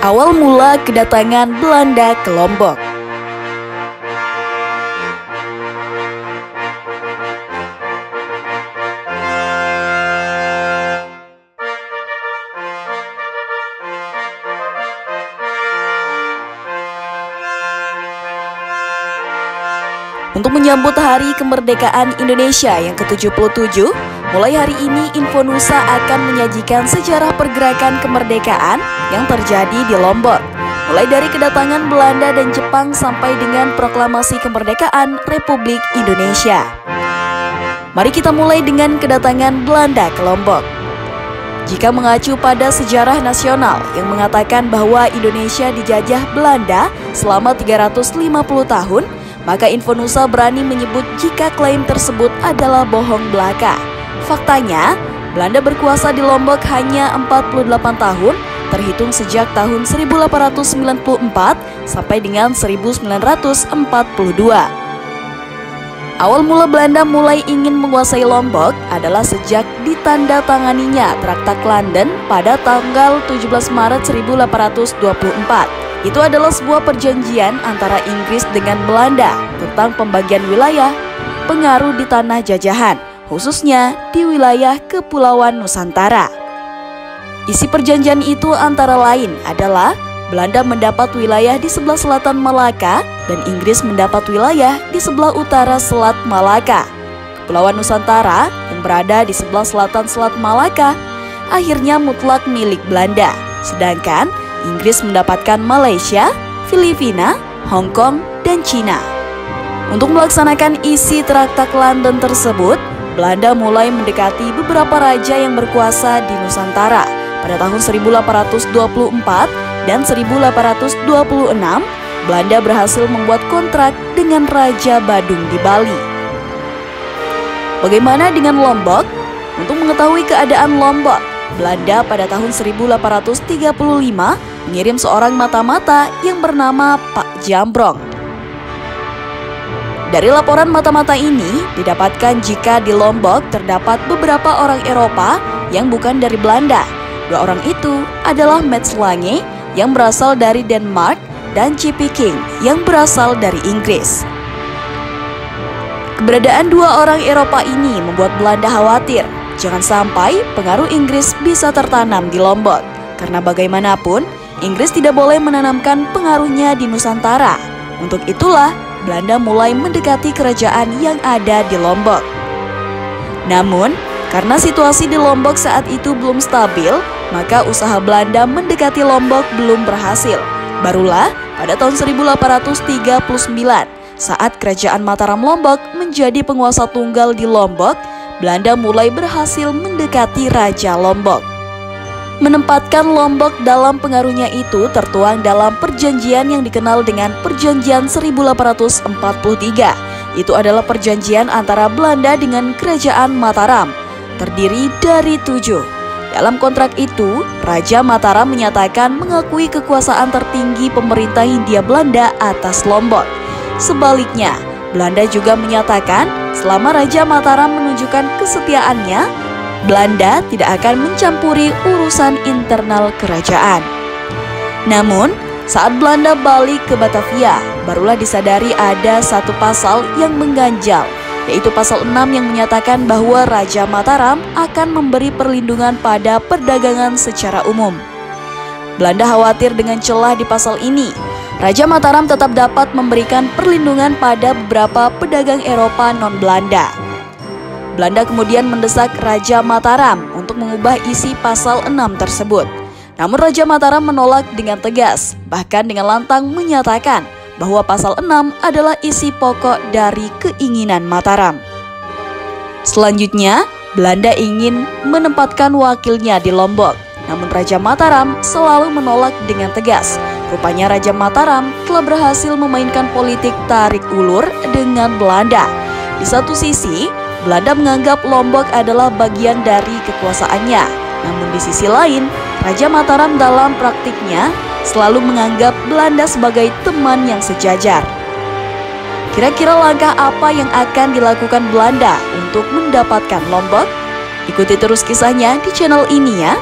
Awal mula kedatangan Belanda ke Lombok. Untuk menyambut Hari Kemerdekaan Indonesia yang ke-77, mulai hari ini Infonusa akan menyajikan sejarah pergerakan kemerdekaan yang terjadi di Lombok. Mulai dari kedatangan Belanda dan Jepang sampai dengan proklamasi kemerdekaan Republik Indonesia. Mari kita mulai dengan kedatangan Belanda ke Lombok. Jika mengacu pada sejarah nasional yang mengatakan bahwa Indonesia dijajah Belanda selama 350 tahun, maka Infonusa berani menyebut jika klaim tersebut adalah bohong belaka. Faktanya, Belanda berkuasa di Lombok hanya 48 tahun, terhitung sejak tahun 1894 sampai dengan 1942. Awal mula Belanda mulai ingin menguasai Lombok adalah sejak ditandatanganinya Traktat London pada tanggal 17 Maret 1824. Itu adalah sebuah perjanjian antara Inggris dengan Belanda tentang pembagian wilayah pengaruh di tanah jajahan, khususnya di wilayah Kepulauan Nusantara. Isi perjanjian itu antara lain adalah Belanda mendapat wilayah di sebelah selatan Malaka dan Inggris mendapat wilayah di sebelah utara Selat Malaka. Kepulauan Nusantara yang berada di sebelah selatan Selat Malaka akhirnya mutlak milik Belanda, sedangkan Inggris mendapatkan Malaysia, Filipina, Hong Kong, dan Cina. Untuk melaksanakan isi Traktat London tersebut, Belanda mulai mendekati beberapa raja yang berkuasa di Nusantara. Pada tahun 1824 dan 1826, Belanda berhasil membuat kontrak dengan Raja Badung di Bali. Bagaimana dengan Lombok? Untuk mengetahui keadaan Lombok, Belanda pada tahun 1835 mengirim seorang mata-mata yang bernama Pak Jambrong. Dari laporan mata-mata ini didapatkan jika di Lombok terdapat beberapa orang Eropa yang bukan dari Belanda. Dua orang itu adalah Mats Lange yang berasal dari Denmark dan J.P. King yang berasal dari Inggris. Keberadaan dua orang Eropa ini membuat Belanda khawatir jangan sampai pengaruh Inggris bisa tertanam di Lombok, karena bagaimanapun Inggris tidak boleh menanamkan pengaruhnya di Nusantara. Untuk itulah Belanda mulai mendekati kerajaan yang ada di Lombok. Namun, karena situasi di Lombok saat itu belum stabil, maka usaha Belanda mendekati Lombok belum berhasil. Barulah pada tahun 1839, saat kerajaan Mataram Lombok menjadi penguasa tunggal di Lombok, Belanda mulai berhasil mendekati Raja Lombok. Menempatkan Lombok dalam pengaruhnya itu tertuang dalam perjanjian yang dikenal dengan Perjanjian 1843. Itu adalah perjanjian antara Belanda dengan Kerajaan Mataram, terdiri dari 7. Dalam kontrak itu, Raja Mataram menyatakan mengakui kekuasaan tertinggi pemerintah Hindia Belanda atas Lombok. Sebaliknya, Belanda juga menyatakan selama Raja Mataram menunjukkan kesetiaannya, Belanda tidak akan mencampuri urusan internal kerajaan. Namun, saat Belanda balik ke Batavia, barulah disadari ada satu pasal yang mengganjal, yaitu pasal 6 yang menyatakan bahwa Raja Mataram akan memberi perlindungan pada perdagangan secara umum. Belanda khawatir dengan celah di pasal ini. Raja Mataram tetap dapat memberikan perlindungan pada beberapa pedagang Eropa non-Belanda. Belanda kemudian mendesak Raja Mataram untuk mengubah isi pasal 6 tersebut. Namun Raja Mataram menolak dengan tegas, bahkan dengan lantang menyatakan bahwa pasal 6 adalah isi pokok dari keinginan Mataram. Selanjutnya, Belanda ingin menempatkan wakilnya di Lombok. Namun Raja Mataram selalu menolak dengan tegas. Rupanya Raja Mataram telah berhasil memainkan politik tarik ulur dengan Belanda. Di satu sisi, Belanda menganggap Lombok adalah bagian dari kekuasaannya. Namun di sisi lain, Raja Mataram dalam praktiknya selalu menganggap Belanda sebagai teman yang sejajar. Kira-kira langkah apa yang akan dilakukan Belanda untuk mendapatkan Lombok? Ikuti terus kisahnya di channel ini ya.